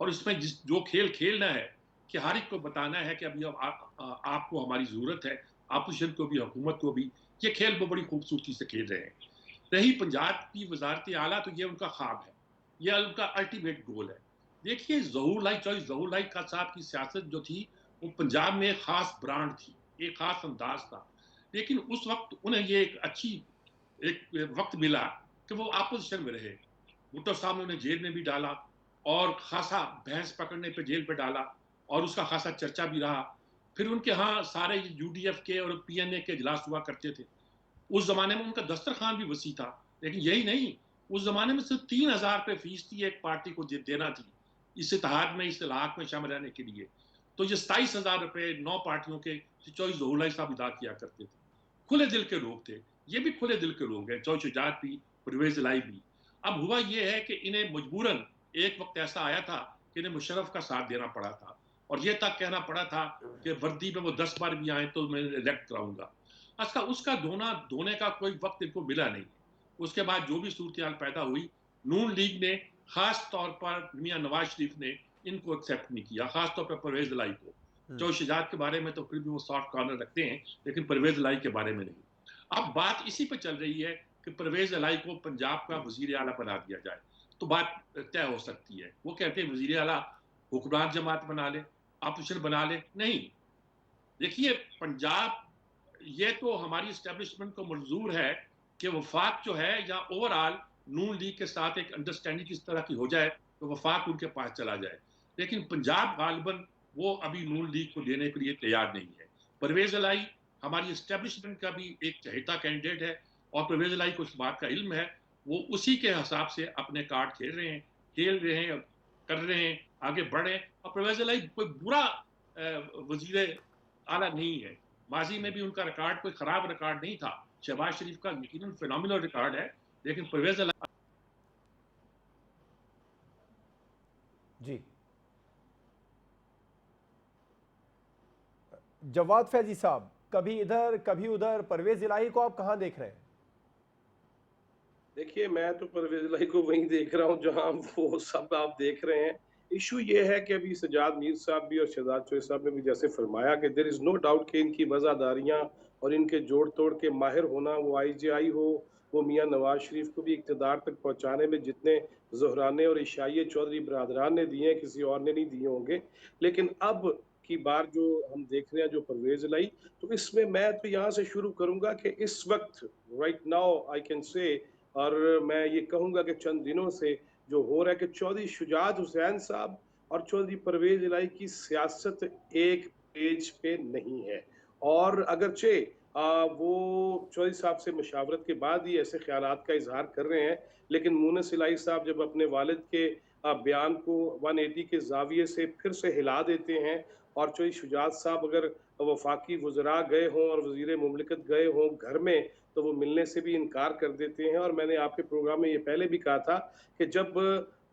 اور اس میں جو کھیل کھیلنا ہے کہ ہر ایک کو بتانا ہے کہ ابھی آپ کو ہماری ضرورت ہے، اپوزیشن کو بھی حکومت کو بھی، یہ کھیل وہ بڑی خوبصورتی سے کھیل رہے ہیں۔ رہی پنجاب کی وزارت اعلیٰ تو یہ ان کا خواب ہے، یہ ان کا الٹیمیٹ گول ہے۔ دیکھیے ظہور لائی چوہے ظہور لائی کا صاحب کی سیاست جو تھی وہ پنجاب میں ایک خاص برانڈ تھی، ایک خاص انداز تھا، لیکن اس وقت انہیں یہ ایک وقت ملا کہ وہ اپوزیشن میں رہے۔ بھٹو صاحب نے انہیں جیل میں بھی ڈالا اور خاصا بھینس پکڑنے پہ جیل پہ ڈالا اور اس کا خاصا چرچا بھی رہا۔ پھر ان کے ہاں سارے یو ڈی ایف کے اور پی این اے کے اجلاس ہوا کرتے تھے۔ اس زمانے میں ان کا دسترخوان بھی وسیع تھا، لیکن یہی نہیں، اس زمانے میں صرف 3000 روپے فیس تھی ایک پارٹی کو دینا تھی اس اتحاد میں، اس الاحاق میں شامل رہنے کے لیے۔ تو یہ 27,000 روپے 9 پارٹیوں کے چوہے ظہور لائی صاحب ادا کیا کرتے تھے۔ کھلے دل کے لوگ تھے، یہ بھی کھلے دل کے لوگ ہیں، چوہے شجاعت بھی، پرویز الہی بھی۔ اب ہوا یہ ہے کہ انہیں مجبوراً ایک وقت ایسا آیا تھا کہ انہیں مشرف کا ساتھ دینا پڑا تھا اور یہ تک کہنا پڑا تھا کہ وردی میں وہ 10 بار بھی آئیں تو میں الیکٹ کراؤں گا۔ اس کا دھونے کا کوئی وقت ان کو ملا نہیں۔ اس کے بعد جو بھی صورتحال پیدا ہوئی، نون لیگ نے خاص طور پر میاں نواز شریف نے ان کو ایکسیپٹ نہیں کیا، خاص طور پر پرویز الہی کو۔ جو شجاعت کے بارے میں تو پھر بھی وہ سافٹ کارنر رکھتے ہیں، لیکن پرویز الہی کے بارے میں نہیں۔ اب بات اسی پہ چل رہی ہے کہ پرویز الہی کو پنجاب کا وزیر اعلیٰ بنا دیا جائے تو بات طے ہو سکتی ہے۔ وہ کہتے ہیں وزیر اعلیٰ حکمران جماعت بنا لے، اپوزیشن بنا لے۔ نہیں، دیکھیے پنجاب یہ تو ہماری اسٹیبلشمنٹ کو منظور ہے کہ وفاق جو ہے یا اوور آل نون لیگ کے ساتھ ایک انڈرسٹینڈنگ کس طرح کی ہو جائے تو وفاق ان کے پاس چلا جائے، لیکن پنجاب غالباً وہ ابھی نون لیگ کو دینے کے لیے تیار نہیں ہے۔ پرویز الہی ہماری اسٹیبلشمنٹ کا بھی ایک چہیتا کینڈیڈیٹ ہے اور پرویز الہی کو اس بات کا علم ہے، وہ اسی کے حساب سے اپنے کارڈ کھیل رہے ہیں کر رہے ہیں، آگے بڑھ رہے ہیں۔ اور پرویز الہی کوئی برا وزیر اعلیٰ نہیں ہے، ماضی میں بھی ان کا ریکارڈ کوئی خراب ریکارڈ نہیں تھا۔ شہباز شریف کا یقیناً فینومینل ریکارڈ ہے، لیکن پرویز الہی جی جواد فیضی صاحب، کبھی ادھر کبھی ادھر، پرویز الہی کو آپ کہاں دیکھ رہے ہیں؟ دیکھیے میں تو پرویز الہی کو وہیں دیکھ رہا ہوں جہاں وہ سب آپ دیکھ رہے ہیں۔ ایشو یہ ہے کہ ابھی سجاد میر صاحب بھی اور شہزاد چوہے صاحب نے بھی جیسے فرمایا کہ دیر از نو ڈاؤٹ کہ ان کی وزاداریاں اور ان کے جوڑ توڑ کے ماہر ہونا، وہ آئی جے آئی ہو، وہ میاں نواز شریف کو بھی اقتدار تک پہنچانے میں جتنے زہرانے اور عشائیے چودھری برادران نے دیے ہیں کسی اور نے نہیں دیے ہوں گے۔ لیکن اب کی بار جو ہم دیکھ رہے ہیں جو پرویز الہی، تو اس میں تو یہاں سے شروع کروں گا کہ اس وقت right now I can say, اور میں یہ کہوں گا کہ چند دنوں سے جو ہو رہا ہے کہ چودھری شجاعت حسین صاحب اور چودھری پرویز الہی کی سیاست ایک پیج پہ نہیں ہے۔ اور اگرچہ وہ چودھری صاحب سے مشاورت کے بعد ہی ایسے خیالات کا اظہار کر رہے ہیں، لیکن مونس الہی صاحب جب اپنے والد کے بیان کو 180 کے زاویے سے پھر سے ہلا دیتے ہیں، اور چودھری شجاعت صاحب اگر وفاقی وزراء گئے ہوں اور وزیر مملکت گئے ہوں گھر میں تو وہ ملنے سے بھی انکار کر دیتے ہیں۔ اور میں نے آپ کے پروگرام میں یہ پہلے بھی کہا تھا کہ جب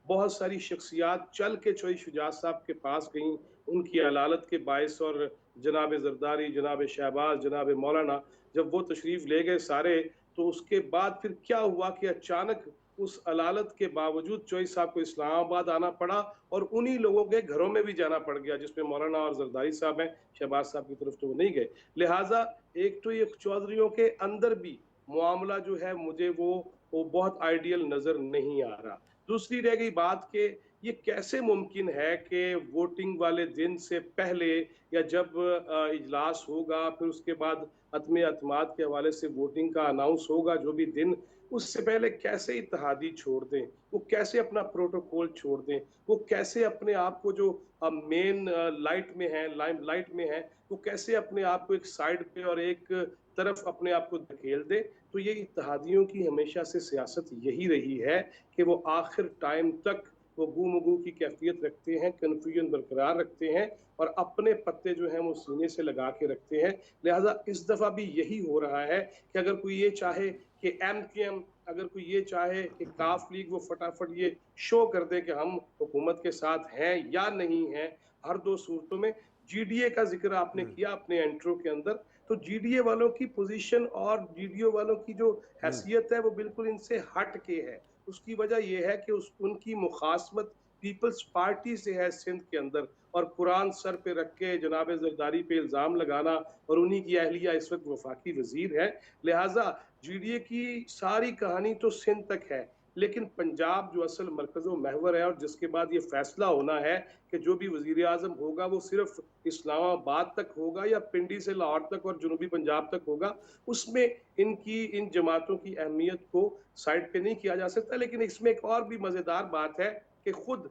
بہت ساری شخصیات چل کے چودھری شجاعت صاحب کے پاس گئیں ان کی علالت کے باعث، اور جناب زرداری، جناب شہباز، جناب مولانا جب وہ تشریف لے گئے سارے، تو اس کے بعد پھر کیا ہوا کہ اچانک اس علالت کے باوجود چودھری صاحب کو اسلام آباد آنا پڑا اور انہی لوگوں کے گھروں میں بھی جانا پڑ گیا جس میں مولانا اور زرداری صاحب ہیں۔ شہباز صاحب کی طرف تو وہ نہیں گئے۔ لہٰذا ایک تو یہ چودھریوں کے اندر بھی معاملہ جو ہے مجھے وہ بہت آئیڈیل نظر نہیں آ رہا۔ دوسری رہ گئی بات کہ یہ کیسے ممکن ہے کہ ووٹنگ والے دن سے پہلے یا جب اجلاس ہوگا پھر اس کے بعد عدم اعتماد کے حوالے سے ووٹنگ کا اناؤنس ہوگا جو بھی دن، اس سے پہلے کیسے اتحادی چھوڑ دیں، وہ کیسے اپنا پروٹوکول چھوڑ دیں، وہ کیسے اپنے آپ کو جو مین لائٹ میں ہیں، لائم لائٹ میں ہیں، وہ کیسے اپنے آپ کو ایک سائیڈ پہ اور ایک طرف اپنے آپ کو دھکیل دے۔ تو یہ اتحادیوں کی ہمیشہ سے سیاست یہی رہی ہے کہ وہ آخر ٹائم تک وہ گو مگو کی کیفیت رکھتے ہیں، کنفیوژن برقرار رکھتے ہیں اور اپنے پتے جو ہیں وہ سینے سے لگا کے رکھتے ہیں۔ لہٰذا اس دفعہ بھی یہی ہو رہا ہے کہ اگر کوئی یہ چاہے کہ ایم کیو ایم، اگر کوئی یہ چاہے کہ کاف لیگ وہ فٹافٹ یہ شو کر دے کہ ہم حکومت کے ساتھ ہیں یا نہیں ہیں، ہر دو صورتوں میں جی ڈی اے کا ذکر آپ نے کیا اپنے انٹرو کے اندر، تو جی ڈی اے والوں کی پوزیشن اور جی ڈی اے والوں کی جو حیثیت ہے وہ بالکل ان سے ہٹ کے ہے۔ اس کی وجہ یہ ہے کہ ان کی مخاصمت پیپلز پارٹی سے ہے سندھ کے اندر, اور قرآن سر پہ رکھ کے جناب زرداری پہ الزام لگانا, اور انہی کی اہلیہ اس وقت وفاقی وزیر ہے. لہٰذا جی ڈی اے کی ساری کہانی تو سندھ تک ہے, لیکن پنجاب جو اصل مرکز و محور ہے, اور جس کے بعد یہ فیصلہ ہونا ہے کہ جو بھی وزیر اعظم ہوگا وہ صرف اسلام آباد تک ہوگا یا پنڈی سے لاہور تک اور جنوبی پنجاب تک ہوگا, اس میں ان جماعتوں کی اہمیت کو سائڈ پہ نہیں کیا جا سکتا. لیکن اس میں ایک اور بھی مزیدار بات ہے کہ خود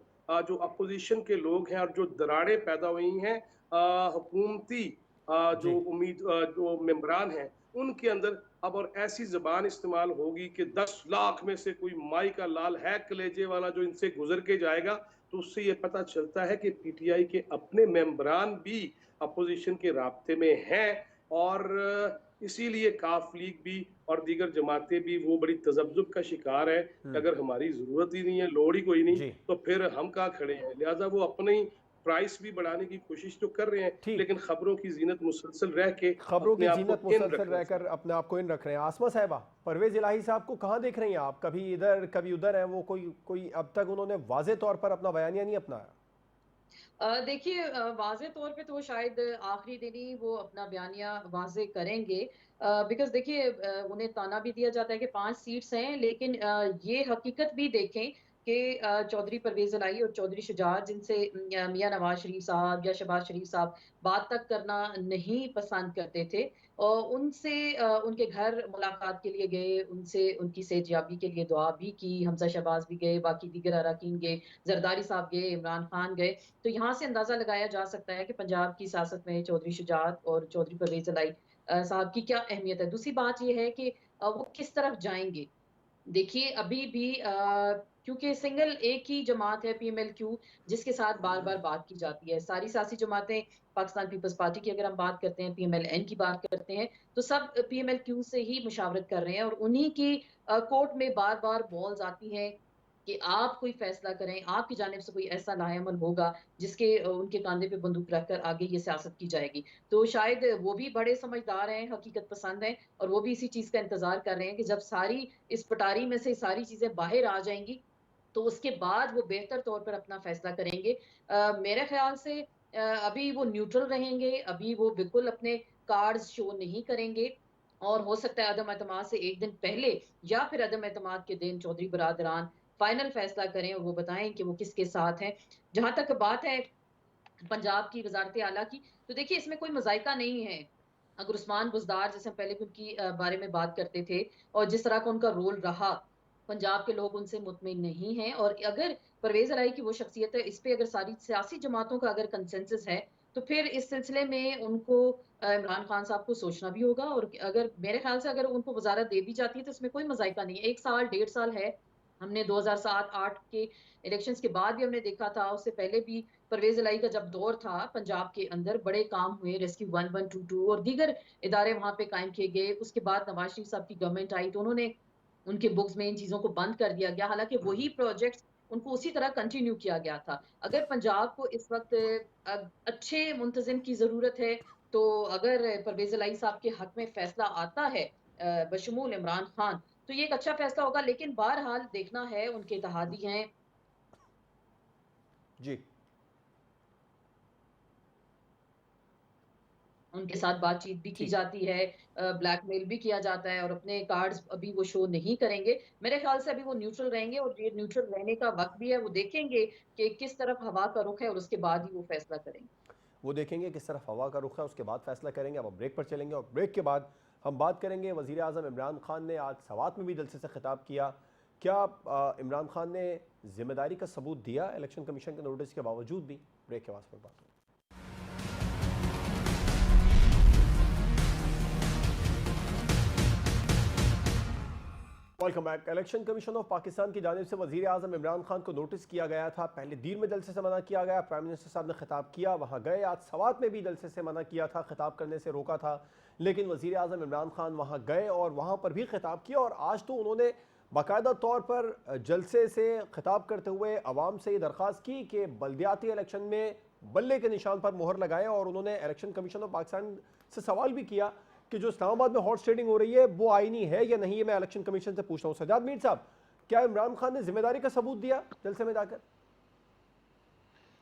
جو اپوزیشن کے لوگ ہیں اور جو دراڑیں پیدا ہوئی ہیں حکومتی جو ممبران ہیں ان کے اندر اب, اور ایسی زبان استعمال ہوگی کہ 10 لاکھ میں سے کوئی مائی کا لال ہے کلیجے والا جو ان سے گزر کے جائے گا, تو اس سے یہ پتہ چلتا ہے کہ پی ٹی آئی کے اپنے ممبران بھی اپوزیشن کے رابطے میں ہیں, اور اسی لیے کاف لیگ بھی اور دیگر جماعتیں بھی وہ بڑی تذبذب کا شکار ہے کہ اگر ہماری ضرورت ہی نہیں ہے, لوڑ ہی کوئی نہیں, تو پھر ہم کہاں کھڑے ہیں. لہٰذا وہ اپنی پرائس بھی بڑھانے کی کوشش تو کر رہے ہیں, لیکن خبروں کی زینت مسلسل رہ کے اپنے آپ کو ان رکھ رہے ہیں. آسمہ صاحبہ, پرویز الہی صاحب کو کہاں دیکھ رہی ہیں آپ؟ کبھی ادھر کبھی ادھر ہیں وہ, کوئی اب تک انہوں نے واضح طور پر اپنا بیانیہ نہیں اپنایا. دیکھیے واضح طور پہ تو شاید آخری دن ہی وہ اپنا بیانیہ واضح کریں گے, بیکاز دیکھیے انہیں تانا بھی دیا جاتا ہے کہ 5 سیٹس ہیں, لیکن یہ حقیقت بھی دیکھیں کہ چودھری پرویز الہی اور چودھری شجاعت, جن سے میاں نواز شریف صاحب یا شہباز شریف صاحب بات تک کرنا نہیں پسند کرتے تھے, اور ان سے ان کے گھر ملاقات کے لیے گئے, ان سے ان کی صحت یابی کے لیے دعا بھی کی, حمزہ شہباز بھی گئے, باقی دیگر اراکین گئے, زرداری صاحب گئے, عمران خان گئے. تو یہاں سے اندازہ لگایا جا سکتا ہے کہ پنجاب کی سیاست میں چودھری شجاعت اور چودھری پرویز الہی صاحب کی کیا اہمیت ہے. دوسری بات یہ ہے کہ وہ کس طرف جائیں گے. دیکھیے ابھی بھی کیونکہ سنگل ایک ہی جماعت ہے پی ایم ایل کیو جس کے ساتھ بار بار بات کی جاتی ہے. ساری سیاسی جماعتیں, پاکستان پیپلز پارٹی کی اگر ہم بات کرتے ہیں, پی ایم ایل این کی بات کرتے ہیں, تو سب پی ایم ایل کیو سے ہی مشاورت کر رہے ہیں, اور انہی کی کورٹ میں بار بار بالز آتی ہیں کہ آپ کوئی فیصلہ کریں, آپ کی جانب سے کوئی ایسا لاہ عمل ہوگا جس کے ان کے کاندھے پہ بندوق رکھ کر آگے یہ سیاست کی جائے گی. تو شاید وہ بھی بڑے سمجھدار ہیں, حقیقت پسند ہیں, اور وہ بھی اسی چیز کا انتظار کر رہے ہیں کہ جب ساری اس پٹاری میں سے ساری چیزیں باہر آ جائیں گی تو اس کے بعد وہ بہتر طور پر اپنا فیصلہ کریں گے. میرے خیال سے ابھی وہ نیوٹرل رہیں گے, ابھی وہ بالکل اپنے کارڈز شو نہیں کریں گے, اور ہو سکتا ہے عدم اعتماد سے ایک دن پہلے یا پھر عدم اعتماد کے دن چودھری برادران فائنل فیصلہ کریں اور وہ بتائیں کہ وہ کس کے ساتھ ہیں. جہاں تک بات ہے پنجاب کی وزارت اعلیٰ کی, تو دیکھیے اس میں کوئی مذائقہ نہیں ہے. اگر عثمان بزدار, جیسے ہم پہلے بھی ان کی بارے میں بات کرتے تھے, اور جس طرح کا ان کا رول رہا, پنجاب کے لوگ ان سے مطمئن نہیں ہیں, اور اگر پرویز الہی کی وہ شخصیت ہے, اس پہ اگر ساری سیاسی جماعتوں کا اگر کنسنسس ہے, تو پھر اس سلسلے میں ان کو عمران خان صاحب کو سوچنا بھی ہوگا. اور اگر میرے خیال سے اگر ان کو وزارت دے بھی جاتی ہے تو اس میں کوئی مذائقہ نہیں ہے. 1 سال 1.5 سال ہے, ہم نے 2007-8 کے الیکشنز کے بعد بھی ہم نے دیکھا تھا, اس سے پہلے بھی پرویز الہی کا جب دور تھا پنجاب کے اندر بڑے کام ہوئے, ریسکیو 1122 اور دیگر ادارے وہاں پہ قائم کیے گئے. اس کے بعد نواز شریف صاحب کی گورنمنٹ آئی تو انہوں نے ان کے بکس میں ان چیزوں کو بند کر دیا گیا, حالانکہ وہی پروجیکٹس ان کو اسی طرح کنٹینیو کیا گیا تھا. اگر پنجاب کو اس وقت اچھے منتظم کی ضرورت ہے, تو اگر پرویز الہی صاحب کے حق میں فیصلہ آتا ہے بشمول عمران خان, تو یہ ایک اچھا فیصلہ ہوگا. لیکن بہرحال دیکھنا ہے, ان کے اتحادی ہیں جی, ان کے ساتھ بات چیت بھی کی جاتی ہے, بلیک میل بھی کیا جاتا ہے, اور اپنے کارڈز ابھی وہ شو نہیں کریں گے. میرے خیال سے ابھی وہ نیوٹرل رہیں گے, اور یہ نیوٹرل رہنے کا وقت بھی ہے. وہ دیکھیں گے کہ کس طرف ہوا کا رخ ہے, اور اس کے بعد ہی وہ فیصلہ کریں گے. وہ دیکھیں گے کس طرف ہوا کا رخ ہے, اس کے بعد فیصلہ کریں گے. اب بریک پر چلیں گے, اور بریک کے بعد ہم بات کریں گے. وزیر اعظم عمران خان نے آج سوات میں بھی جلسے سے خطاب کیا. کیا عمران خان نے ذمہ داری کا ثبوت دیا الیکشن کمیشن کے نوٹس کے باوجود بھی؟ بریک کے بعد پر بات ہوگی. Welcome back. Election commission of Pakistan کی جانب سے وزیر اعظم عمران خان کو نوٹس کیا گیا تھا. پہلے دیر میں جلسے سے منع کیا گیا, پرائم منسٹر صاحب نے خطاب کیا, وہاں گئے. آج سوات میں بھی جلسے سے منع کیا تھا, خطاب کرنے سے روکا تھا, لیکن وزیر اعظم عمران خان وہاں گئے اور وہاں پر بھی خطاب کیا. اور آج تو انہوں نے باقاعدہ طور پر جلسے سے خطاب کرتے ہوئے عوام سے یہ درخواست کی کہ بلدیاتی الیکشن میں بلے کے نشان پر مہر لگائیں, اور انہوں نے الیکشن کمیشن آف پاکستان سے سوال بھی کیا کہ جو اسلام آباد میں ہارس ٹریڈنگ ہو رہی ہے وہ آئینی ہے یا نہیں. یہ میں الیکشن کمیشن سے پوچھتا ہوں. سجاد میر صاحب, کیا عمران خان نے ذمہ داری کا ثبوت دیا جلسے میں جا کر؟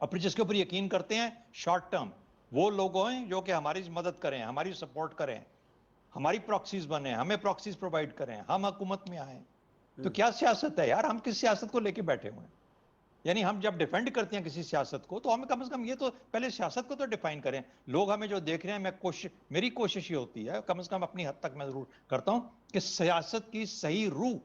اور پھر جس کے اوپر یقین کرتے ہیں شارٹ ٹرم وہ لوگ ہیں جو کہ ہماری مدد کریں, ہماری سپورٹ کریں, ہماری پراکسیز بنیں, ہمیں پراکسیز پرووائڈ کریں, ہم حکومت میں آئیں. تو کیا سیاست ہے یار, ہم کس سیاست کو لے کے بیٹھے ہوئے ہیں؟ یعنی ہم جب ڈیفینڈ کرتے ہیں کسی سیاست کو تو ہمیں کم از کم یہ تو پہلے سیاست کو تو ڈیفائن کریں. لوگ ہمیں جو دیکھ رہے ہیں, میری کوشش یہ ہوتی ہے کم از کم اپنی حد تک میں ضرور کرتا ہوں کہ سیاست کی صحیح روح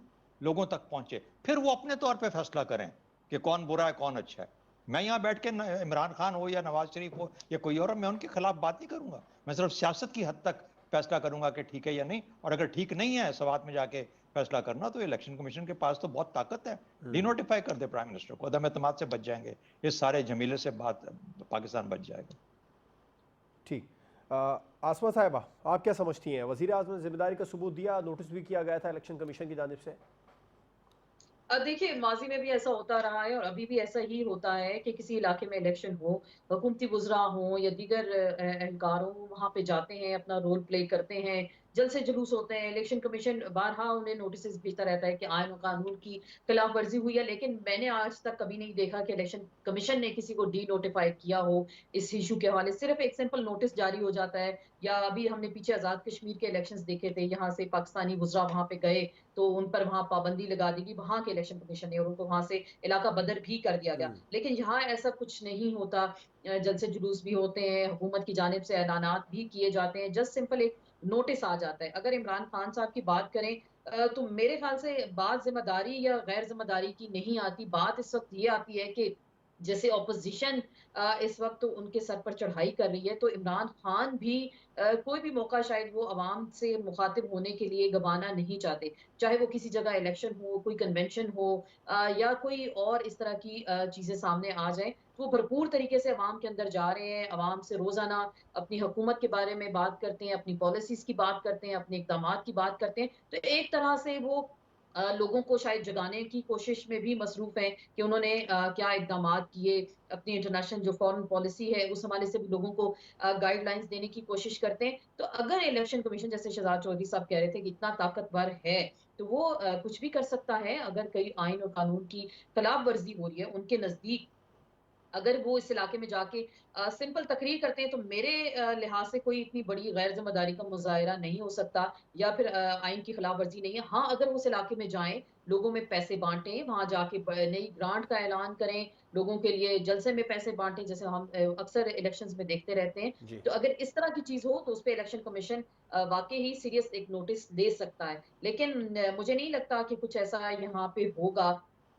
لوگوں تک پہنچے, پھر وہ اپنے طور پہ فیصلہ کریں کہ کون برا ہے کون اچھا ہے. میں یہاں بیٹھ کے عمران خان ہو یا نواز شریف ہو یا کوئی اور, میں ان کے خلاف بات نہیں کروں گا. میں صرف سیاست کی حد تک فیصلہ کروں گا کہ ٹھیک ہے یا نہیں, اور اگر ٹھیک نہیں ہے سوات میں جا کے فیصلہ کرنا تو الیکشن کمیشن کے پاس تو بہت طاقت ہے, ڈی نوٹیفائی کر دے پرائم منسٹر کو, عدم اعتماد سے بچ جائیں گے, اس سارے جمیلے سے بات پاکستان بچ جائے گا. ٹھیک. آسمہ صاحبہ آپ کیا سمجھتی ہیں, وزیر اعظم نے ذمہ داری کا ثبوت دیا, نوٹس بھی کیا گیا تھا الیکشن کمیشن کی جانب سے؟ دیکھیے ماضی میں بھی ایسا ہوتا رہا ہے اور ابھی بھی ایسا ہی ہوتا ہے کہ کسی علاقے میں الیکشن ہو, حکومتی وزراء ہوں یا دیگر اہلکار ہوں, وہاں پہ جاتے ہیں, اپنا رول پلے کرتے ہیں, جلسے جلوس ہوتے ہیں. الیکشن کمیشن بارہا انہیں نوٹسز بھیجتا رہتا ہے کہ آئین و قانون کی خلاف ورزی ہوئی ہے, لیکن میں نے آج تک کبھی نہیں دیکھا کہ الیکشن کمیشن نے کسی کو ڈی نوٹیفائی کیا ہو اس ایشو کے حوالے. صرف ایک سمپل نوٹس جاری ہو جاتا ہے. یا ابھی ہم نے پیچھے آزاد کشمیر کے الیکشنز دیکھے تھے, یہاں سے پاکستانی وزراء وہاں پہ گئے تو ان پر وہاں پابندی لگا دی گئی وہاں کے الیکشن کمیشن نے, اور ان کو وہاں سے علاقہ بدر بھی کر دیا گیا. لیکن یہاں ایسا کچھ نہیں ہوتا. جلسے جلوس بھی ہوتے ہیں, حکومت کی جانب سے اعلانات بھی کیے جاتے ہیں, جسٹ سمپل ایک نوٹس آ جاتا ہے. اگر عمران خان صاحب کی بات کریں تو میرے خیال سے بات ذمہ داری یا غیر ذمہ داری کی نہیں آتی. بات اس وقت یہ آتی ہے کہ جیسے اپوزیشن اس وقت ان کے سر پر چڑھائی کر رہی ہے, تو عمران خان بھی کوئی بھی موقع شاید وہ عوام سے مخاطب ہونے کے لیے گنوانا نہیں چاہتے, چاہے وہ کسی جگہ الیکشن ہو, کوئی کنونشن ہو یا کوئی اور اس طرح کی چیزیں سامنے آ جائیں. وہ بھرپور طریقے سے عوام کے اندر جا رہے ہیں, عوام سے روزانہ اپنی حکومت کے بارے میں بات کرتے ہیں, اپنی پالیسیز کی بات کرتے ہیں, اپنے اقدامات کی بات کرتے ہیں. تو ایک طرح سے وہ لوگوں کو شاید جگانے کی کوشش میں بھی مصروف ہیں کہ انہوں نے کیا اقدامات کیے, اپنی انٹرنیشنل جو فارن پالیسی ہے اس حوالے سے بھی لوگوں کو گائیڈ لائنز دینے کی کوشش کرتے ہیں. تو اگر الیکشن کمیشن جیسے شہزاد چودھری صاحب کہہ رہے تھے کہ اتنا طاقتور ہے تو وہ کچھ بھی کر سکتا ہے. اگر کئی آئین اور قانون کی خلاف ورزی ہو رہی ہے ان کے نزدیک, اگر وہ اس علاقے میں جا کے سمپل تقریر کرتے ہیں تو میرے لحاظ سے کوئی اتنی بڑی غیر ذمہ داری کا مظاہرہ نہیں ہو سکتا یا پھر آئین کی خلاف ورزی نہیں ہے. ہاں اگر وہ اس علاقے میں جائیں, لوگوں میں پیسے بانٹیں, وہاں جا کے نئی گرانٹ کا اعلان کریں, لوگوں کے لیے جلسے میں پیسے بانٹیں جیسے ہم اکثر الیکشنز میں دیکھتے رہتے ہیں, تو اگر اس طرح کی چیز ہو تو اس پہ الیکشن کمیشن واقعی ہی سیریس ایک نوٹس دے سکتا ہے. لیکن مجھے نہیں لگتا کہ کچھ ایسا یہاں پہ ہوگا.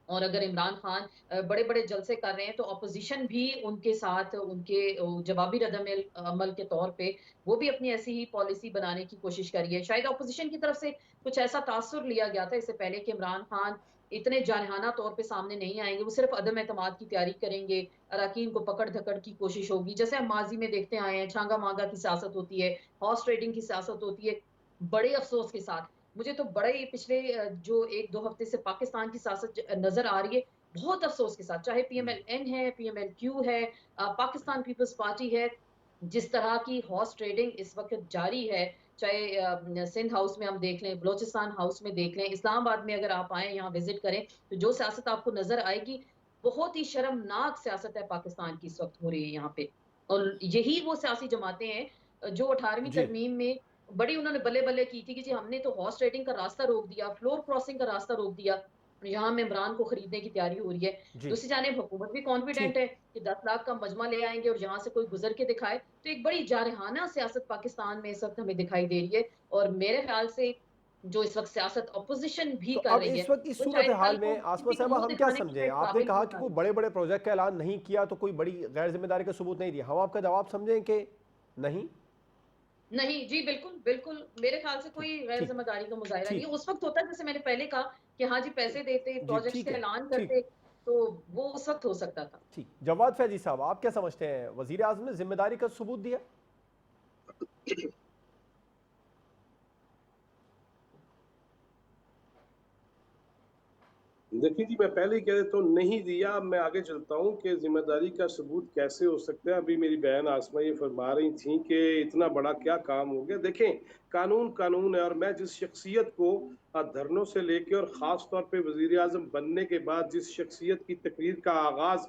اور اگر عمران خان بڑے بڑے جلسے کر رہے ہیں تو اپوزیشن بھی ان کے ساتھ ان کے جوابی رد عمل کے طور پہ وہ بھی اپنی ایسی ہی پالیسی بنانے کی کوشش کری ہے. شاید اپوزیشن کی طرف سے کچھ ایسا تاثر لیا گیا تھا اس سے پہلے کہ عمران خان اتنے جارحانہ طور پہ سامنے نہیں آئیں گے, وہ صرف عدم اعتماد کی تیاری کریں گے, اراکین کو پکڑ دھکڑ کی کوشش ہوگی جیسے ہم ماضی میں دیکھتے آئے ہیں. چھانگا مانگا کی سیاست ہوتی ہے, ہارس ٹریڈنگ کی سیاست ہوتی ہے. بڑے افسوس کے ساتھ مجھے تو بڑے پچھلے جو ایک دو ہفتے سے پاکستان کی سیاست نظر آ رہی ہے, بہت افسوس کے ساتھ, چاہے پی ایم ایل این ہے, پی ایم ایل کیو ہے, پاکستان پیپلز پارٹی ہے, جس طرح کی ہارس ٹریڈنگ اس وقت جاری ہے, چاہے سندھ ہاؤس میں ہم دیکھ لیں, بلوچستان ہاؤس میں دیکھ لیں, اسلام آباد میں اگر آپ آئیں یہاں وزٹ کریں تو جو سیاست آپ کو نظر آئے گی بہت ہی شرمناک سیاست ہے پاکستان کی اس وقت ہو رہی ہے یہاں پہ. اور یہی وہ سیاسی جماعتیں ہیں جو 18ویں ترمیم میں بڑی انہوں نے بلے بلے کی تھی کہ جی ہم نے تو ہارس ٹریڈنگ کا راستہ روک دیا, فلور کراسنگ کا راستہ روک دیا, یہاں میں عمران کو خریدنے کی تیاری ہو رہی ہے. دوسری جانب حکومت بھی کانفیڈنٹ ہے کہ 10 لاکھ کا مجمع لے آئیں گے اور یہاں سے کوئی گزر کے دکھائے. تو ایک بڑی جارحانہ سیاست پاکستان میں اس وقت ہمیں دکھائی دے رہی ہے, اور میرے خیال سے جو اس وقت سیاست اپوزیشن بھی تو کر اب رہی ہے اس وقت اس وہ صورتحال کل میں کو آسمہ کسی کو صاحبہ منہ ہم کیا دکھانے کے سمجھیں؟ شاید آپ نے قابل کہا بھی کہ نہ کوئی رہے. بڑے بڑے پروجیکٹ کا اعلان نہیں کیا تو کوئی بڑی غیر ذمہ داری کا ثبوت نہیں دیا, ہم آپ کا جواب سمجھیں کہ نہیں؟ نہیں جی بالکل بالکل, میرے خیال سے کوئی غیر ذمہ داری کا مظاہرہ نہیں ہے. اس وقت ہوتا ہے جیسے میں نے پہلے کہا کہ ہاں جی پیسے دیتے, پروجیکٹس کا اعلان کرتے, تو وہ اس وقت ہو سکتا تھا. ٹھیک. جواد فیضی صاحب آپ کیا سمجھتے ہیں, وزیر اعظم نے ذمہ داری کا ثبوت دیا؟ دیکھیے جی, میں پہلے ہی کہہ دیتا ہوں نہیں دیا. میں آگے چلتا ہوں کہ ذمہ داری کا ثبوت کیسے ہو سکتا ہے. ابھی میری بہن آسمہ یہ فرما رہی تھیں کہ اتنا بڑا کیا کام ہو گیا. دیکھیں قانون قانون ہے, اور میں جس شخصیت کو دھرنوں سے لے کے اور خاص طور پہ وزیر اعظم بننے کے بعد جس شخصیت کی تقریر کا آغاز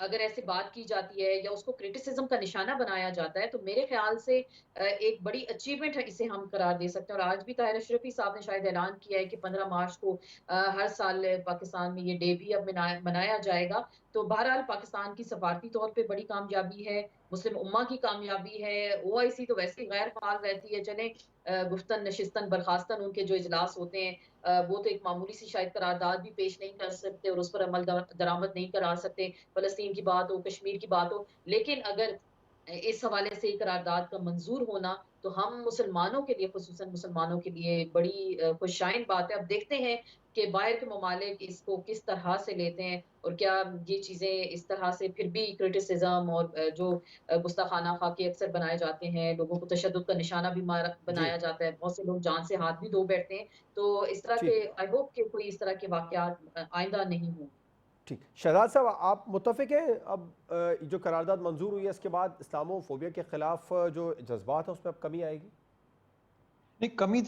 اگر ایسی بات کی جاتی ہے یا اس کو کرٹیسزم کا نشانہ بنایا جاتا ہے تو میرے خیال سے ایک بڑی اچیومنٹ ہے، اسے ہم قرار دے سکتے ہیں۔ اور آج بھی طاہر اشرفی صاحب نے شاید اعلان کیا ہے کہ 15 مارچ کو ہر سال پاکستان میں یہ ڈے بھی اب منایا جائے گا۔ تو بہرحال پاکستان کی سفارتی طور پہ بڑی کامیابی ہے، مسلم امہ کی کامیابی ہے۔ او آئی سی تو ویسے ہی غیر فعال رہتی ہے، چلیں گفتن نشستن برخاستن ان کے جو اجلاس ہوتے ہیں وہ تو ایک معمولی سی شاید قرارداد بھی پیش نہیں کر سکتے اور اس پر عمل درآمد نہیں کرا سکتے، فلسطین کی بات ہو، کشمیر کی بات ہو۔ لیکن اگر اس حوالے سے قرارداد کا منظور ہونا تو ہم مسلمانوں کے لیے، خصوصاً مسلمانوں کے لیے بڑی خوشائن بات ہے۔ اب دیکھتے ہیں کہ باہر کے ممالک اس کو کس طرح سے لیتے ہیں اور کیا یہ چیزیں اس طرح سے پھر بھی کرٹیسزم اور جو گستاخانہ خاکے اکثر بنائے جاتے ہیں، لوگوں کو تشدد کا نشانہ بھی جی بنایا جاتا ہے، بہت سے لوگ جان سے ہاتھ بھی دھو بیٹھتے ہیں۔ تو اس طرح ٹھیک کے آئی ہوپ کہ کوئی اس طرح کے واقعات آئندہ نہیں ہوں۔ ٹھیک شہزاد صاحب، آپ متفق ہیں اب جو قرارداد منظور ہوئی ہے اس کے بعد اسلامو فوبیا کے خلاف جو جذبات ہیں اس میں اب کمی آئے گی؟ نہیں، کمی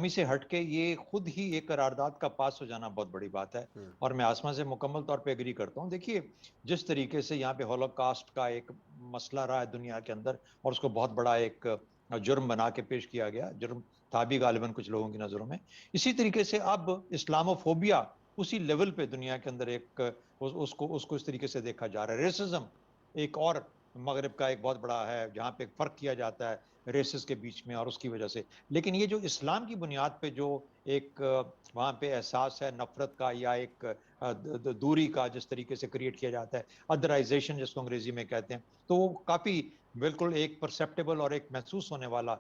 سے ہٹ کے یہ خود ہی ایک قرارداد کا پاس ہو جانا بہت بڑی بات ہے، اور میں آسمان سے مکمل طور پہ ایگری کرتا ہوں۔ دیکھیے، جس طریقے سے یہاں پہ ہولوکاسٹ کا ایک مسئلہ رہا ہے دنیا کے اندر، اور اس کو بہت بڑا ایک جرم بنا کے پیش کیا گیا، جرم تھا بھی غالباً کچھ لوگوں کی نظروں میں، اسی طریقے سے اب اسلامو فوبیا اسی لیول پہ دنیا کے اندر ایک اس کو اس طریقے سے دیکھا جا رہا ہے۔ ریسزم ایک اور مغرب کا ایک بہت بڑا ہے جہاں پہ فرق کیا جاتا ہے ریسز کے بیچ میں، اور اس کی وجہ سے، لیکن یہ جو اسلام کی بنیاد پہ جو ایک وہاں پہ احساس ہے نفرت کا یا ایک دوری کا جس طریقے سے کریٹ کیا جاتا ہے، ادرائزیشن جس کو انگریزی میں کہتے ہیں، تو وہ کافی بالکل ایک پرسیپٹیبل اور ایک محسوس ہونے والا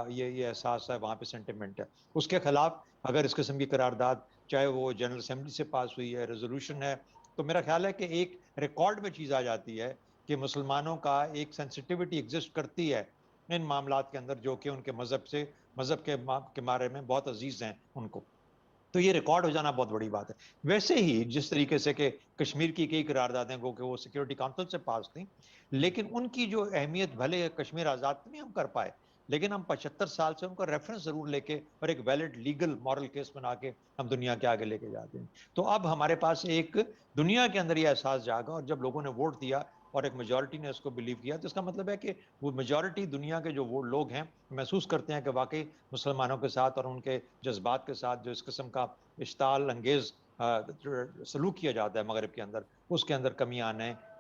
یہ احساس ہے، وہاں پہ سینٹیمنٹ ہے۔ اس کے خلاف اگر اس قسم کی قرارداد چاہے وہ جنرل اسمبلی سے پاس ہوئی ہے، ریزولوشن ہے، تو میرا خیال ہے کہ ایک ریکارڈ میں چیز آ جاتی ہے کہ مسلمانوں کا ایک سینسٹیوٹی ایگزسٹ کرتی ہے ان معاملات کے اندر جو کہ ان کے مذہب کے بارے میں بہت عزیز ہیں ان کو، تو یہ ریکارڈ ہو جانا بہت بڑی بات ہے۔ ویسے ہی جس طریقے سے کہ کشمیر کی کئی قراردادیں گو کہ وہ سیکیورٹی کونسل سے پاس تھیں، لیکن ان کی جو اہمیت، بھلے کشمیر آزاد نہیں ہم کر پائے، لیکن ہم 75 سال سے ان کا ریفرنس ضرور لے کے اور ایک ویلڈ لیگل مورل کیس بنا کے ہم دنیا کے آگے لے کے جاتے ہیں۔ تو اب ہمارے پاس ایک دنیا کے اندر یہ احساس جاگا، اور جب لوگوں نے ووٹ دیا اور ایک میجورٹی نے اس کو بلیو کیا، تو اس کا مطلب ہے کہ وہ میجورٹی دنیا کے جو وہ لوگ ہیں محسوس کرتے ہیں کہ واقعی مسلمانوں کے ساتھ اور ان کے جذبات کے ساتھ جو اس قسم کا اشتعال انگیز سلوک کیا جاتا ہے مغرب کے اندر، اس کے اندر کمی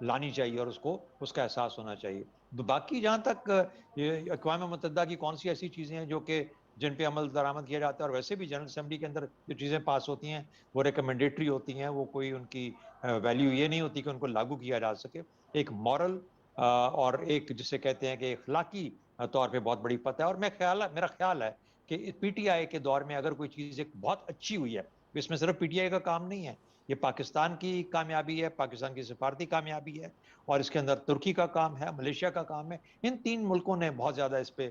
لانی چاہیے اور اس کا احساس ہونا چاہیے۔ باقی جہاں تک اقوام متحدہ کی کون سی ایسی چیزیں ہیں جو کہ جن پہ عمل درآمد کیا جاتا ہے، اور ویسے بھی جنرل اسمبلی کے اندر جو چیزیں پاس ہوتی ہیں وہ ریکمنڈیٹری ہوتی ہیں، وہ کوئی ان کی ویلیو یہ نہیں ہوتی کہ ان کو لاگو کیا جا سکے۔ ایک مورل اور ایک جسے کہتے ہیں کہ اخلاقی طور پہ بہت بڑی فتح ہے، اور میرا خیال ہے کہ پی ٹی آئی کے دور میں اگر کوئی چیز ایک بہت اچھی ہوئی ہے، اس میں صرف پی ٹی آئی کا کام نہیں ہے، یہ پاکستان کی کامیابی ہے، پاکستان کی سفارتی کامیابی ہے، اور اس کے اندر ترکی کا کام ہے، ملیشیا کا کام ہے، ان 3 ملکوں نے بہت زیادہ اس پہ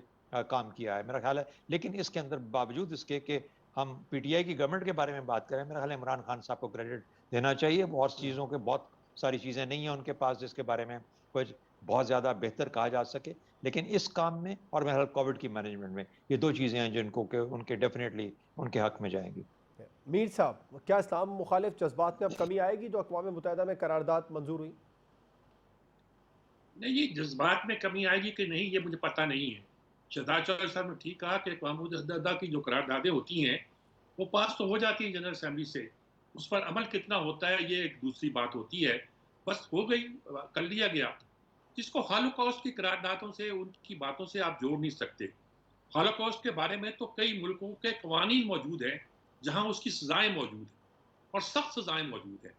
کام کیا ہے میرا خیال ہے۔ لیکن اس کے اندر باوجود اس کے کہ ہم پی ٹی آئی کی گورنمنٹ کے بارے میں بات کریں، میرا خیال ہے عمران خان صاحب کو کریڈٹ دینا چاہیے، بہت چیزوں کے بہت ساری چیزیں نہیں ہیں ان کے پاس جس کے بارے میں کچھ بہت زیادہ بہتر کہا جا سکے، لیکن اس کام میں اور میرا خیال کووڈ کی مینجمنٹ میں یہ 2 چیزیں ہیں جن کو کہ ان کے ڈیفینیٹلی ان کے حق میں جائیں گی۔ میر صاحب، کیا اسلام مخالف جذبات میں اب کمی آئے گی جو اقوام متحدہ میں قرارداد منظور ہوئی؟ نہیں، یہ جذبات میں کمی آئے گی کہ نہیں یہ مجھے پتہ نہیں ہے۔ شہزاد چودھری صاحب نے ٹھیک کہا کہ اقوام متحدہ کی جو قراردادیں ہوتی ہیں وہ پاس تو ہو جاتی ہیں جنرل اسمبلی سے، اس پر عمل کتنا ہوتا ہے یہ ایک دوسری بات ہوتی ہے، بس ہو گئی، کر لیا گیا۔ جس کو ہالوکاسٹ کی قراردادوں سے، ان کی باتوں سے آپ جوڑ نہیں سکتے۔ ہالوکاسٹ کے بارے میں تو کئی ملکوں کے قوانین موجود ہیں جہاں اس کی سزائیں موجود ہیں اور سخت سزائیں موجود ہیں۔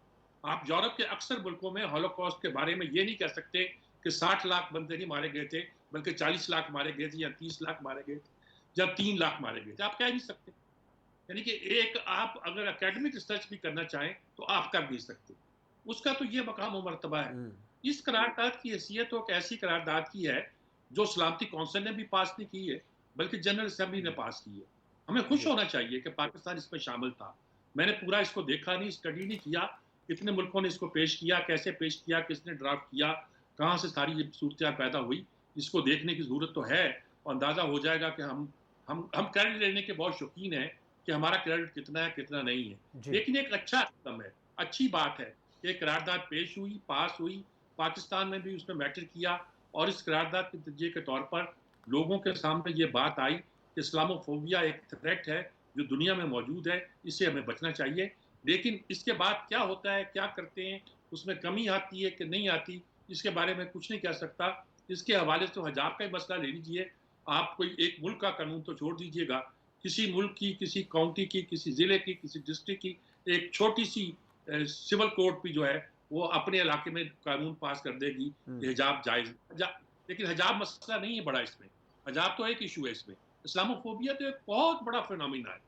آپ یورپ کے اکثر ملکوں میں ہالوکاسٹ کے بارے میں یہ نہیں کہہ سکتے کہ 60 لاکھ بندے نہیں مارے گئے تھے بلکہ 40 لاکھ مارے گئے تھے یا 30 لاکھ مارے گئے تھے، جب 3 لاکھ مارے گئے تھے، آپ کہہ نہیں سکتے۔ یعنی کہ ایک آپ اگر اکیڈمک ریسرچ بھی کرنا چاہیں تو آپ کر نہیں سکتے، اس کا تو یہ مقام و مرتبہ ہے۔ اس قرارداد کی حیثیت تو ایک ایسی قرارداد کی ہے جو سلامتی کونسل نے بھی پاس نہیں کی ہے بلکہ جنرل اسمبلی نے پاس کی ہے۔ ہمیں خوش ہونا چاہیے کہ پاکستان اس میں شامل تھا۔ میں نے پورا اس کو دیکھا نہیں، اسٹڈی نہیں کیا، کتنے ملکوں نے اس کو پیش کیا، کیسے پیش کیا، کس نے ڈرافٹ کیا، کہاں سے ساری یہ صورتحال پیدا ہوئی، اس کو دیکھنے کی ضرورت تو ہے، اور اندازہ ہو جائے گا کہ ہم کریڈٹ لینے کے بہت شوقین ہیں کہ ہمارا کریڈٹ کتنا ہے کتنا نہیں ہے، لیکن ایک اچھا قدم ہے، اچھی بات ہے ایک قرارداد پیش ہوئی، پاس ہوئی، پاکستان میں بھی اس نے میٹر کیا، اور اس قرارداد کے نتیجے کے طور پر لوگوں کے سامنے یہ بات آئی کہ اسلاموفوبیا ایک تھریٹ ہے جو دنیا میں موجود ہے، اس سے ہمیں بچنا چاہیے۔ لیکن اس کے بعد کیا ہوتا ہے، کیا کرتے ہیں، اس میں کمی آتی ہے کہ نہیں آتی، اس کے بارے میں کچھ نہیں کہہ سکتا۔ اس کے حوالے سے حجاب کا ہی مسئلہ لے لیجئے، آپ کوئی ایک ملک کا قانون تو چھوڑ دیجئے گا، کسی ملک کی، کسی کاؤنٹی کی، کسی ضلع کی، کسی ڈسٹرکٹ کی ایک چھوٹی سی سول کوڈ بھی جو ہے وہ اپنے علاقے میں قانون پاس کر دے گی کہ حجاب جائز، لیکن حجاب مسئلہ نہیں ہے بڑا، اس میں حجاب تو ایک ایشو ہے، اس میں اسلاموفوبیا تو ایک بہت بڑا فینومینا ہے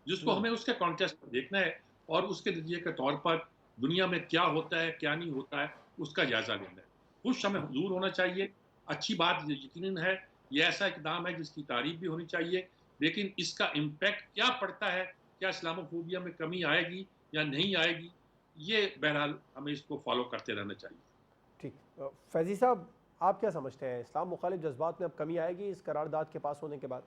جس کو ہمیں اس کے کانٹیکسٹ میں دیکھنا ہے، اور اس کے نتیجے کے طور پر دنیا میں کیا ہوتا ہے کیا نہیں ہوتا ہے اس کا جائزہ لینا ہے۔ خوش ہمیں حضور ہونا چاہیے، اچھی بات یقیناً ہے، یہ ایسا اقدام ہے جس کی تعریف بھی ہونی چاہیے، لیکن اس کا امپیکٹ کیا پڑتا ہے، کیا اسلاموفوبیا میں کمی آئے گی یا نہیں آئے گی، یہ بہرحال ہمیں اس کو فالو کرتے رہنا چاہیے۔ ٹھیک، فیضی صاحب آپ کیا سمجھتے ہیں، اسلام مخالف جذبات میں اب کمی آئے گی اس قرارداد کے پاس ہونے کے بعد؟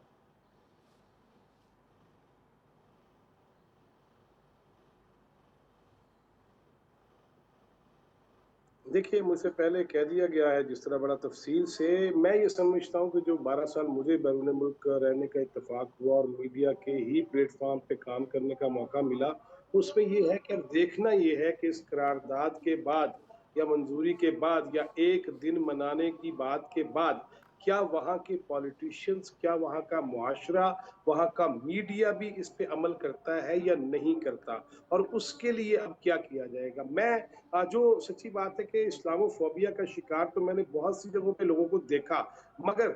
دیکھیے مجھ سے پہلے کہہ دیا گیا ہے جس طرح بڑا تفصیل سے، میں یہ سمجھتا ہوں کہ جو 12 سال مجھے بیرون ملک رہنے کا اتفاق ہوا اور میڈیا کے ہی پلیٹ فارم پہ کام کرنے کا موقع ملا، اس میں یہ ہے کہ اب دیکھنا یہ ہے کہ اس قرارداد کے بعد یا منظوری کے بعد یا ایک دن منانے کی بات کے بعد کیا وہاں کے پولیٹیشنز، کیا وہاں کا معاشرہ، وہاں کا میڈیا بھی اس پہ عمل کرتا ہے یا نہیں کرتا، اور اس کے لیے اب کیا کیا جائے گا۔ میں جو سچی بات ہے کہ اسلاموفوبیا کا شکار تو میں نے بہت سی جگہوں پہ لوگوں کو دیکھا، مگر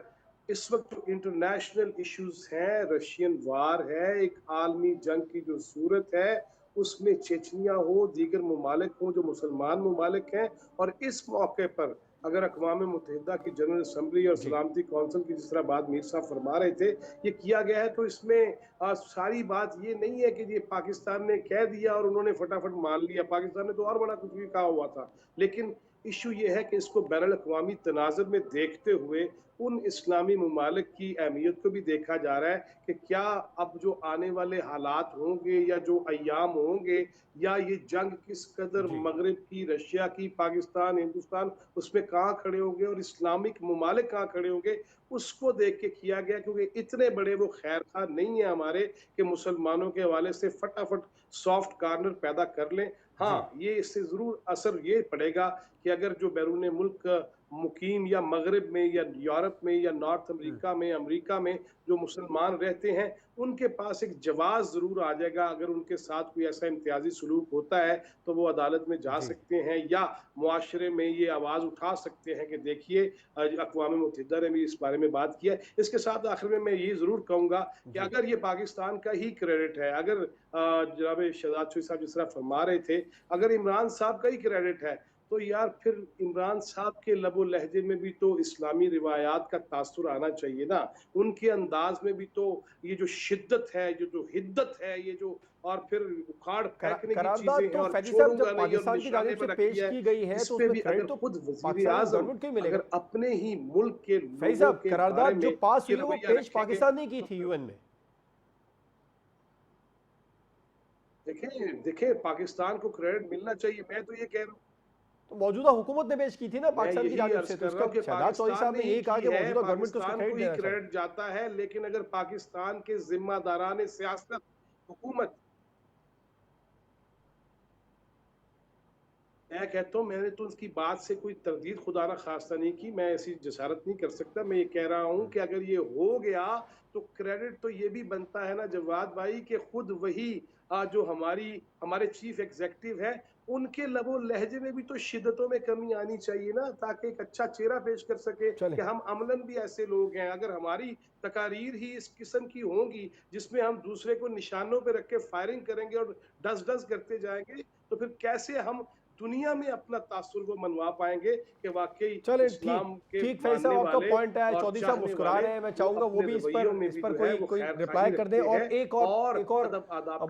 اس وقت جو انٹرنیشنل ایشوز ہیں، رشین وار ہے، ایک عالمی جنگ کی جو صورت ہے، اس میں چیچنیا ہو، دیگر ممالک ہوں جو مسلمان ممالک ہیں، اور اس موقع پر اگر اقوام متحدہ کی جنرل اسمبلی اور سلامتی کونسل کی جس طرح بات میر صاحب فرما رہے تھے یہ کیا گیا ہے، تو اس میں ساری بات یہ نہیں ہے کہ یہ پاکستان نے کہہ دیا اور انہوں نے فٹافٹ مان لیا، پاکستان نے تو اور بڑا کچھ بھی کہا ہوا تھا، لیکن ایشو یہ ہے کہ اس کو بین الاقوامی تناظر میں دیکھتے ہوئے ان اسلامی ممالک کی اہمیت کو بھی دیکھا جا رہا ہے کہ کیا اب جو آنے والے حالات ہوں گے یا جو ایام ہوں گے یا یہ جنگ کس قدر مغرب کی، رشیا کی، پاکستان، ہندوستان اس میں کہاں کھڑے ہوں گے اور اسلامک ممالک کہاں کھڑے ہوں گے، اس کو دیکھ کے کیا گیا، کیونکہ اتنے بڑے وہ خیر خواہ نہیں ہیں ہمارے کہ مسلمانوں کے حوالے سے فٹافٹ سافٹ کارنر پیدا کر لیں۔ ہاں یہ اس سے ضرور اثر یہ پڑے گا کہ اگر جو بیرون ملک مقیم یا مغرب میں یا یورپ میں یا نارتھ امریکہ میں جو مسلمان رہتے ہیں ان کے پاس ایک جواز ضرور آ جائے گا، اگر ان کے ساتھ کوئی ایسا امتیازی سلوک ہوتا ہے تو وہ عدالت میں جا سکتے ہیں یا معاشرے میں یہ آواز اٹھا سکتے ہیں کہ دیکھیے اقوام متحدہ نے بھی اس بارے میں بات کیا ہے۔ اس کے ساتھ آخر میں یہ ضرور کہوں گا کہ اگر یہ پاکستان کا ہی کریڈٹ ہے، اگر جناب شہزاد چوہی صاحب جس طرح فرما رہے تھے اگر عمران صاحب کا ہی کریڈٹ ہے تو یار پھر عمران صاحب کے لب و لہجے میں بھی تو اسلامی روایات کا تاثر آنا چاہیے نا، ان کے انداز میں بھی تو یہ جو شدت ہے، جو حدت ہے، یہ جو اور پھر اکھاڑ پھینکنے کی چیزیں ہیں اور چھوڑوں گا نہیں اور نشانے پر رکھی ہے، اس پہ بھی اگر خود وزیر اعظم اگر اپنے ہی ملک کے لوگوں کے بارے میں جو پاس ہوئی وہ پیش پاکستان نے کی تھی یو این میں، دیکھیں پاکستان کو کریڈٹ ملنا چاہیے، میں تو یہ کہہ رہا ہوں تو موجودہ حکومت نے پیش کی تھی نا پاکستان کی جانب سے، تو اس کا شہزاد چوہدری صاحب نے یہ کہا کہ موجودہ گورنمنٹ کو اس کو کریڈٹ جاتا ہے، لیکن اگر پاکستان کے ذمہ داران سیاست حکومت، میں کہتا ہوں میں نے تو اس کی بات سے کوئی تردید خدا نہ خواستہ نہیں کی، میں ایسی جسارت نہیں کر سکتا، میں یہ کہہ رہا ہوں کہ اگر یہ ہو گیا تو کریڈٹ تو یہ بھی بنتا ہے نا جواد بھائی کہ خود وہی جو ہمارے چیف ایگزیکٹو ہے ان کے لب و لہجے میں بھی تو شدتوں میں کمی آنی چاہیے نا، تاکہ ایک اچھا چہرہ پیش کر سکے کہ ہم عملاً بھی ایسے لوگ ہیں۔ اگر ہماری تقاریر ہی اس قسم کی ہوں گی جس میں ہم دوسرے کو نشانوں پہ رکھ کے فائرنگ کریں گے اور ڈس کرتے جائیں گے تو پھر کیسے ہم دنیا میں اپنا تاثر کو منوا پائیں گے کہ واقعی اسلام کے ماننے والے اور چاہنے والے، میں چاہوں گا وہ بھی اس پر کوئی رپلائی کر دیں۔ اور ایک اور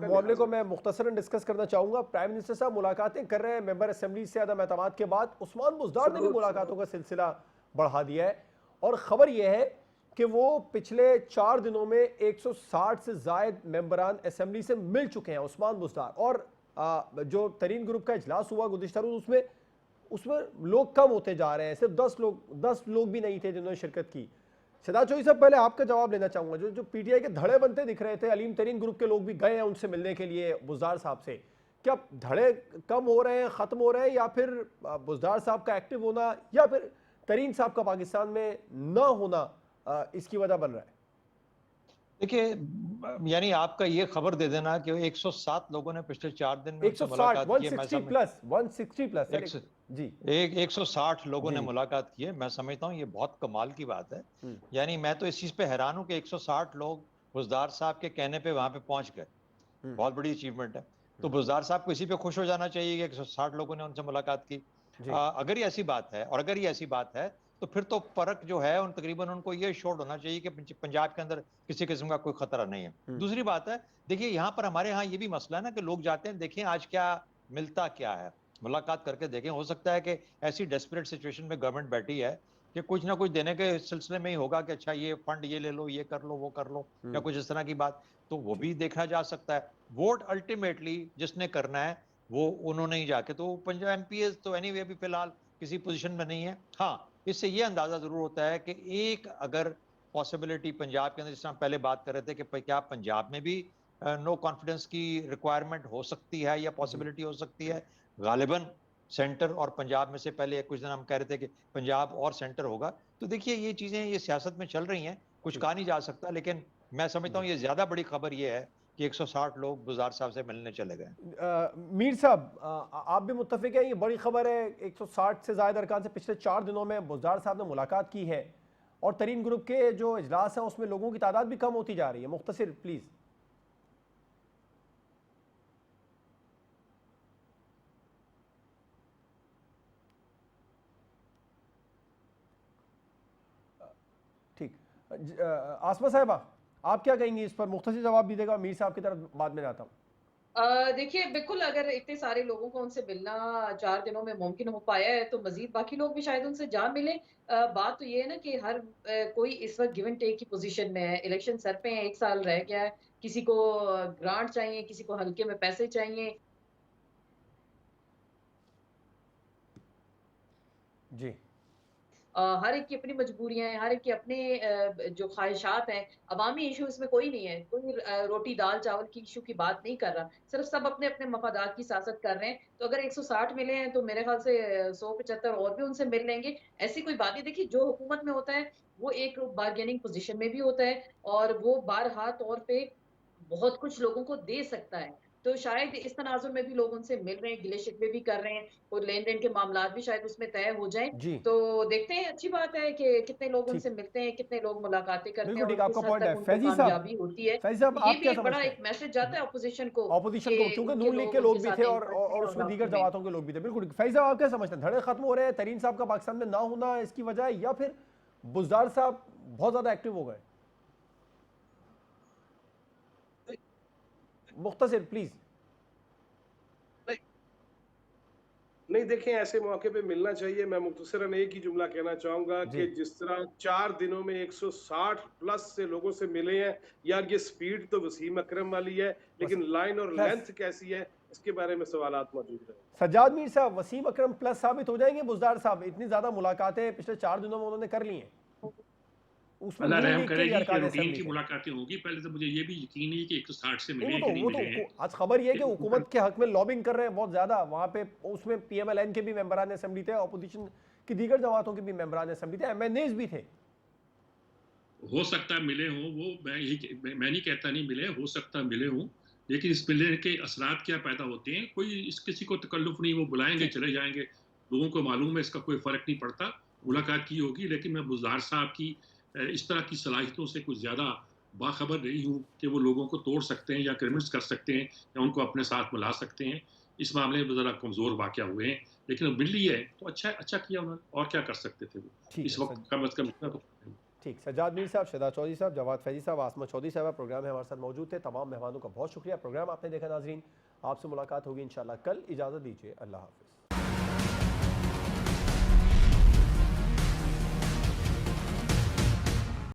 معاملے کو میں مختصراً ڈسکس کرنا چاہوں گا، پرائم منسٹر صاحب ملاقاتیں کر رہے ہیں ممبر اسمبلی سے عدم اعتماد کے بعد، عثمان بزدار نے بھی ملاقاتوں کا سلسلہ بڑھا دیا ہے، اور خبر یہ ہے کہ وہ پچھلے 4 دنوں میں 160 سے زائد ممبران اسمبلی سے مل چکے ہیں عثمان بزدار، اور جو ترین گروپ کا اجلاس ہوا گزشتہ روز اس میں لوگ کم ہوتے جا رہے ہیں، صرف 10 لوگ بھی نہیں تھے جنہوں نے شرکت کی. شہزاد چودھری صاحب پہلے آپ کا جواب لینا چاہوں گا. جو پی ٹی آئی کے دھڑے بنتے دکھ رہے تھے، علیم ترین گروپ کے لوگ بھی گئے ہیں ان سے ملنے کے لیے بزدار صاحب سے، کیا دھڑے کم ہو رہے ہیں، ختم ہو رہے ہیں، یا پھر بزدار صاحب کا ایکٹیو ہونا یا پھر ترین صاحب کا پاکستان میں نہ ہونا اس کی وجہ بن رہا ہے؟ دیکھیے، یعنی آپ کا یہ خبر دے دینا کہ 107 لوگوں نے پچھلے 4 دن میں ان سے ملاقات کی ہے، 160 پلس جی 160 لوگوں نے ملاقات کی ہے. میں سمجھتا ہوں یہ بہت کمال کی بات ہے. یعنی میں تو اس چیز پہ حیران ہوں کہ 160 لوگ بزدار صاحب کے کہنے پہ وہاں پہ پہنچ گئے. بہت بڑی اچیومنٹ ہے. تو بزدار صاحب کو اسی پہ خوش ہو جانا چاہیے کہ 160 لوگوں نے ان سے ملاقات کی. اگر یہ ایسی بات ہے، اور اگر یہ ایسی بات ہے تو پھر تو فرق جو ہے تقریباً ان کو یہ شور ہونا چاہیے کہ پنجاب کے اندر کسی قسم کا کوئی خطرہ نہیں ہے. دوسری بات ہے، دیکھیے یہاں پر ہمارے ہاں یہ بھی مسئلہ ہے نا کہ لوگ جاتے ہیں، دیکھیں آج کیا ملتا کیا ہے، ملاقات کر کے دیکھیں. ہو سکتا ہے کہ ایسی ڈیسپریٹ سچویشن میں گورنمنٹ بیٹھی ہے کہ کچھ نہ کچھ دینے کے سلسلے میں ہی ہوگا کہ اچھا یہ فنڈ یہ لے لو، یہ کر لو، وہ کر لو، یا کچھ اس طرح کی بات. تو وہ بھی دیکھا جا سکتا ہے. ووٹ الٹیمیٹلی جس نے کرنا ہے وہ انہوں نے ہی جا کے، تو پنجاب ایم پی ایز تو اینی وے بھی فی الحال کسی پوزیشن میں نہیں ہے. ہاں، اس سے یہ اندازہ ضرور ہوتا ہے کہ ایک اگر پاسبلٹی پنجاب کے اندر، جس طرح پہلے بات کر رہے تھے کہ کیا پنجاب میں بھی نو کانفیڈنس کی ریکوائرمنٹ ہو سکتی ہے یا پاسبلٹی ہو سکتی ہے. غالباً سینٹر اور پنجاب میں سے پہلے کچھ دن ہم کہہ رہے تھے کہ پنجاب اور سینٹر ہوگا. تو دیکھیے یہ چیزیں یہ سیاست میں چل رہی ہیں، کچھ کہا نہیں جا سکتا. لیکن میں سمجھتا ہوں یہ زیادہ بڑی خبر یہ ہے کہ 160 لوگ بزدار صاحب سے ملنے چلے گئے. میر صاحب آپ بھی متفق ہیں، یہ بڑی خبر ہے. 160 سے زائد ارکان سے پچھلے 4 دنوں میں بزدار صاحب نے ملاقات کی ہے، اور ترین گروپ کے جو اجلاس ہیں اس میں لوگوں کی تعداد بھی کم ہوتی جا رہی ہے. مختصر پلیز. ٹھیک، آسمہ صاحبہ آپ کیا کہیں گی اس پر؟ مختصر جواب بھی دے گا، میر صاحب کی طرف بعد میں جاتا ہوں. دیکھیے بالکل، اگر اتنے سارے لوگوں کو ان سے ملنا 4 دنوں میں ممکن ہو پایا ہے تو مزید باقی لوگ بھی شاید ان سے جا ملیں. بات تو یہ ہے نا کہ ہر کوئی اس وقت گیو اینڈ ٹیک کی پوزیشن میں ہے. الیکشن سر پہ ہیں، 1 سال رہ گیا ہے. کسی کو گرانٹ چاہیے، کسی کو ہلکے میں پیسے چاہیے. جی ہر ایک کی اپنی مجبوریاں ہیں، ہر ایک کی اپنے جو خواہشات ہیں. عوامی ایشو اس میں کوئی نہیں ہے. کوئی روٹی دال چاول کی ایشو کی بات نہیں کر رہا. صرف سب اپنے اپنے مفادات کی سیاست کر رہے ہیں. تو اگر 160 ملے ہیں تو میرے خیال سے 175 اور بھی ان سے مل لیں گے. ایسی کوئی بات نہیں. دیکھیے جو حکومت میں ہوتا ہے وہ ایک بارگیننگ پوزیشن میں بھی ہوتا ہے، اور وہ بارہا طور پہ بہت کچھ لوگوں کو دے سکتا ہے. تو شاید اس تناظر میں بھی لوگ ان سے مل رہے ہیں، گلے شکوے بھی کر رہے ہیں، اور لین دین کے معاملات بھی شاید اس میں طے ہو جائیں. جی تو دیکھتے ہیں. اچھی بات ہے کہ کتنے لوگ ان ٹھیک، سے ملتے ہیں، کتنے لوگ ملاقاتیں کرتے ہیں، بالکل اور ٹھیک، آپ کا کس حد پوائنٹ ہے. تک ان کو فیضی صاحب، کامیابی ہوتی ہے. فیضی صاحب تو یہ آپ بھی کیا ایک بڑا سمجھتے ایک میسج جاتا ہے اپوزیشن کو اپوزیشن کو، کہ کیونکہ ان نون لیگ کے ان لوگ بھی ساتھ تھے انٹریکٹ کریں اور اس میں دیگر رابطے میں. جماعتوں کے لوگ بھی تھے. بالکل. فیض صاحب آپ کیا سمجھتے ہیں، دھڑے ختم ہو رہے ہیں، ترین صاحب کا پاکستان میں نہ ہونا اس کی وجہ ہے، یا پھر بزدار صاحب بہت زیادہ ایکٹیو ہو گئے؟ مختصر پلیز. نہیں دیکھیں، ایسے موقع پہ ملنا چاہیے. میں مختصراً ایک ہی جملہ کہنا چاہوں گا کہ جس طرح 4 دنوں میں 160 پلس سے لوگوں سے ملے ہیں، یار یہ سپیڈ تو وسیم اکرم والی ہے، لیکن لائن اور لینتھ کیسی ہے اس کے بارے میں سوالات موجود ہیں. سجاد میر صاحب، وسیم اکرم پلس ثابت ہو جائیں گے بزدار صاحب؟ اتنی زیادہ ملاقاتیں پچھلے 4 دنوں میں انہوں نے کر لی ہیں، اس میں اللہ نون رحم لیگ کے کرے بھی گی کہ ارکان روٹین اسمبلی کی تھے. ملاقاتیں ہوں گی. پہلے تو مجھے یہ بھی یقین نہیں کہ 160 سے نہیں، ملے وہ ہیں کہ نہیں تو ملے ہیں. آج خبر یہ ہے کہ حکومت کے حق میں لابنگ کر رہے ہیں بہت زیادہ وہاں پہ. اس میں پی ایم ایل این کے بھی ممبران اسمبلی تھے، اپوزیشن کی دیگر جماعتوں کے بھی ممبران اسمبلی تھے، ایم این ایز بھی تھے. ہو سکتا ہے ملے ہوں، وہ میں نہیں کہتا نہیں ملے، ہو سکتا ہے ملے ہوں، لیکن اس ملنے کے اثرات کیا پیدا ہوتے ہیں کوئی اس کسی کو تکلف نہیں. وہ بلائیں گے چلے جائیں گے، لوگوں کو معلوم ہے اس کا کوئی فرق نہیں پڑتا. ملاقات کی ہوگی، لیکن میں بزدار صاحب کی اس طرح کی صلاحیتوں سے کچھ زیادہ باخبر نہیں ہوں کہ وہ لوگوں کو توڑ سکتے ہیں یا کنونس کر سکتے ہیں یا ان کو اپنے ساتھ ملا سکتے ہیں. اس معاملے میں ذرا کمزور واقع ہوئے ہیں، لیکن اب مل لی ہے تو اچھا کیا انہوں نے. اور کیا کر سکتے تھے وہ اس وقت کم از کم اتنا تو. ٹھیک، سجاد میر صاحب، شہزاد چودھری صاحب، جواد فیضی صاحب، آسمہ چودھری صاحب پروگرام میں ہمارے ساتھ موجود تھے. تمام مہمانوں کا بہت شکریہ. پروگرام آپ نے دیکھا. ناظرین، آپ سے ملاقات ہوگی انشاءاللہ کل. اجازت دیجیے، اللہ حافظ.